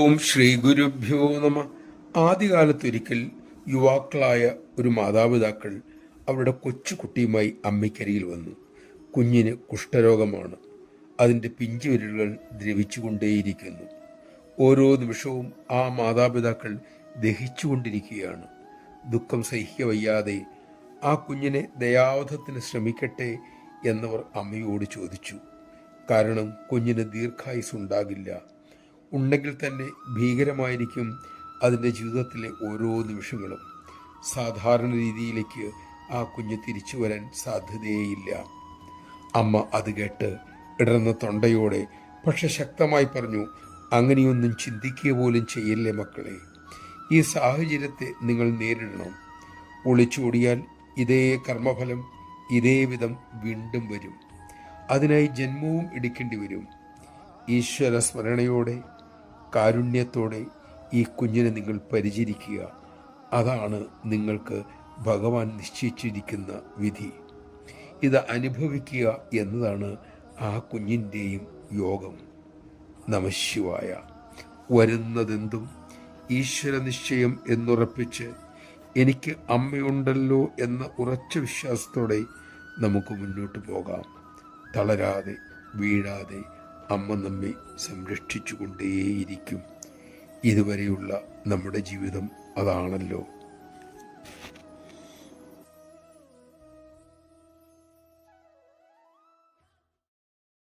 ഓം ശ്രീ ഗുരുഭ്യോ നമ. ആദ്യകാലത്തൊരിക്കൽ യുവാക്കളായ ഒരു മാതാപിതാക്കൾ അവരുടെ കൊച്ചുകുട്ടിയുമായി അമ്മയ്ക്കരികിൽ വന്നു. കുഞ്ഞിന് കുഷ്ഠരോഗമാണ്. അതിൻ്റെ പിഞ്ചുവിരലുകൾ ദ്രവിച്ചുകൊണ്ടേയിരിക്കുന്നു. ഓരോ നിമിഷവും ആ മാതാപിതാക്കൾ ദഹിച്ചുകൊണ്ടിരിക്കുകയാണ്. ദുഃഖം സഹിക്കവയ്യാതെ ആ കുഞ്ഞിനെ ദയാവധത്തിന് ശ്രമിക്കട്ടെ എന്നവർ അമ്മയോട് ചോദിച്ചു. കാരണം കുഞ്ഞിന് ദീർഘായുസ് ഉണ്ടാകില്ല. ഉണ്ടെങ്കിൽ തന്നെ ഭീകരമായിരിക്കും അതിൻ്റെ ജീവിതത്തിലെ ഓരോ നിമിഷങ്ങളും. സാധാരണ രീതിയിലേക്ക് ആ കുഞ്ഞ് തിരിച്ചു വരാൻ സാധ്യതയേയില്ല. അമ്മ അത് കേട്ട് ഇടർന്ന തൊണ്ടയോടെ പക്ഷെ ശക്തമായി പറഞ്ഞു, അങ്ങനെയൊന്നും ചിന്തിക്കുക പോലും ചെയ്യല്ലേ മക്കളെ. ഈ സാഹചര്യത്തെ നിങ്ങൾ നേരിടണം. ഒളിച്ചോടിയാൽ ഇതേ കർമ്മഫലം ഇതേ വിധം വീണ്ടും വരും. അതിനായി ജന്മവും എടുക്കേണ്ടി വരും. ഈശ്വര സ്മരണയോടെ കാരുണ്യത്തോടെ ഈ കുഞ്ഞിനെ നിങ്ങൾ പരിചരിക്കുക. അതാണ് നിങ്ങൾക്ക് ഭഗവാൻ നിശ്ചയിച്ചിരിക്കുന്ന വിധി. ഇത് അനുഭവിക്കുക എന്നതാണ് ആ കുഞ്ഞിൻ്റെയും യോഗം. നമഃശിവായ. വരുന്നതെന്തും ഈശ്വര നിശ്ചയം എന്നുറപ്പിച്ച് എനിക്ക് അമ്മയുണ്ടല്ലോ എന്ന ഉറച്ച വിശ്വാസത്തോടെ നമുക്ക് മുന്നോട്ട് പോകാം. തളരാതെ വീഴാതെ അമ്മ നമ്മെ സംരക്ഷിച്ചു കൊണ്ടേയിരിക്കും. ഇതുവരെയുള്ള നമ്മുടെ ജീവിതം അതാണല്ലോ.